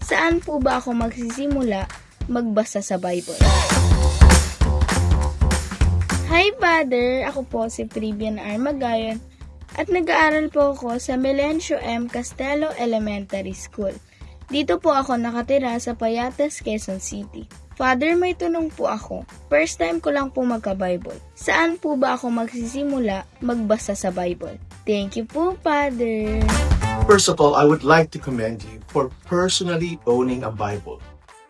Saan po ba ako magsisimula magbasa sa Bible? Hi, Father! Ako po si Pribian R. Magayon at nag-aaral po ako sa Melencio M. Castelo Elementary School. Dito po ako nakatira sa Payatas, Quezon City. Father, may tanong po ako. First time ko lang po magka-Bible. Saan po ba ako magsisimula magbasa sa Bible? Thank you po, Father! First of all, I would like to commend you for personally owning a Bible.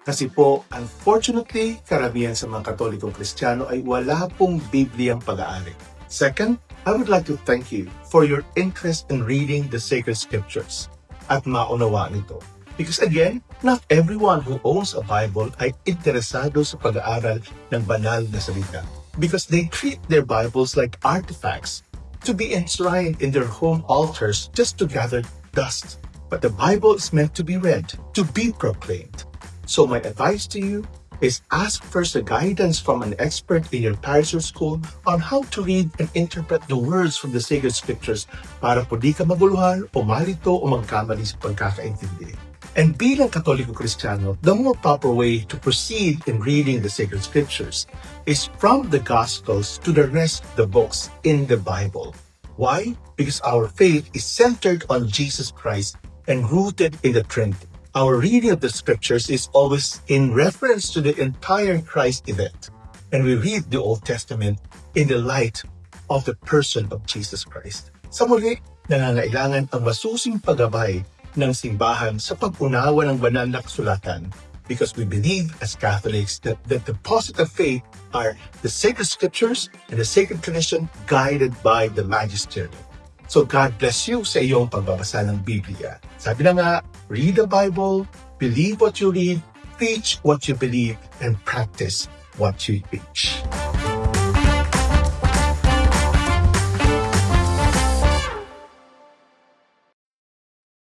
Kasi po, unfortunately, karamihan sa mga Katolikong Kristiyano ay wala pong Bibliyang pag-aari. Second, I would like to thank you for your interest in reading the sacred scriptures at maunawaan ito. Because again, not everyone who owns a Bible ay interesado sa pag-aaral ng banal na salita. Because they treat their Bibles like artifacts to be enshrined in their home altars just to gather dust. But the Bible is meant to be read, to be proclaimed. So my advice to you is ask first the guidance from an expert in your parish or school on how to read and interpret the words from the sacred scriptures para po di ka maguluhan o malito o magkamali sa pagkakaintindi. And bilang Katoliko Kristiyano, the more proper way to proceed in reading the sacred scriptures is from the Gospels to the rest of the books in the Bible. Why? Because our faith is centered on Jesus Christ and rooted in the Trinity. Our reading of the scriptures is always in reference to the entire Christ event. And we read the Old Testament in the light of the person of Jesus Christ. Sa muli, nangangailangan ang masusing paggabay ng simbahan sa pag-unawa ng banal na kasulatan because we believe as Catholics that the deposit of faith are the sacred scriptures and the sacred tradition guided by the magisterium. So God bless you sa iyong pagbabasa ng Biblia. Sabi na nga, read the Bible, believe what you read, preach what you believe, and practice what you preach.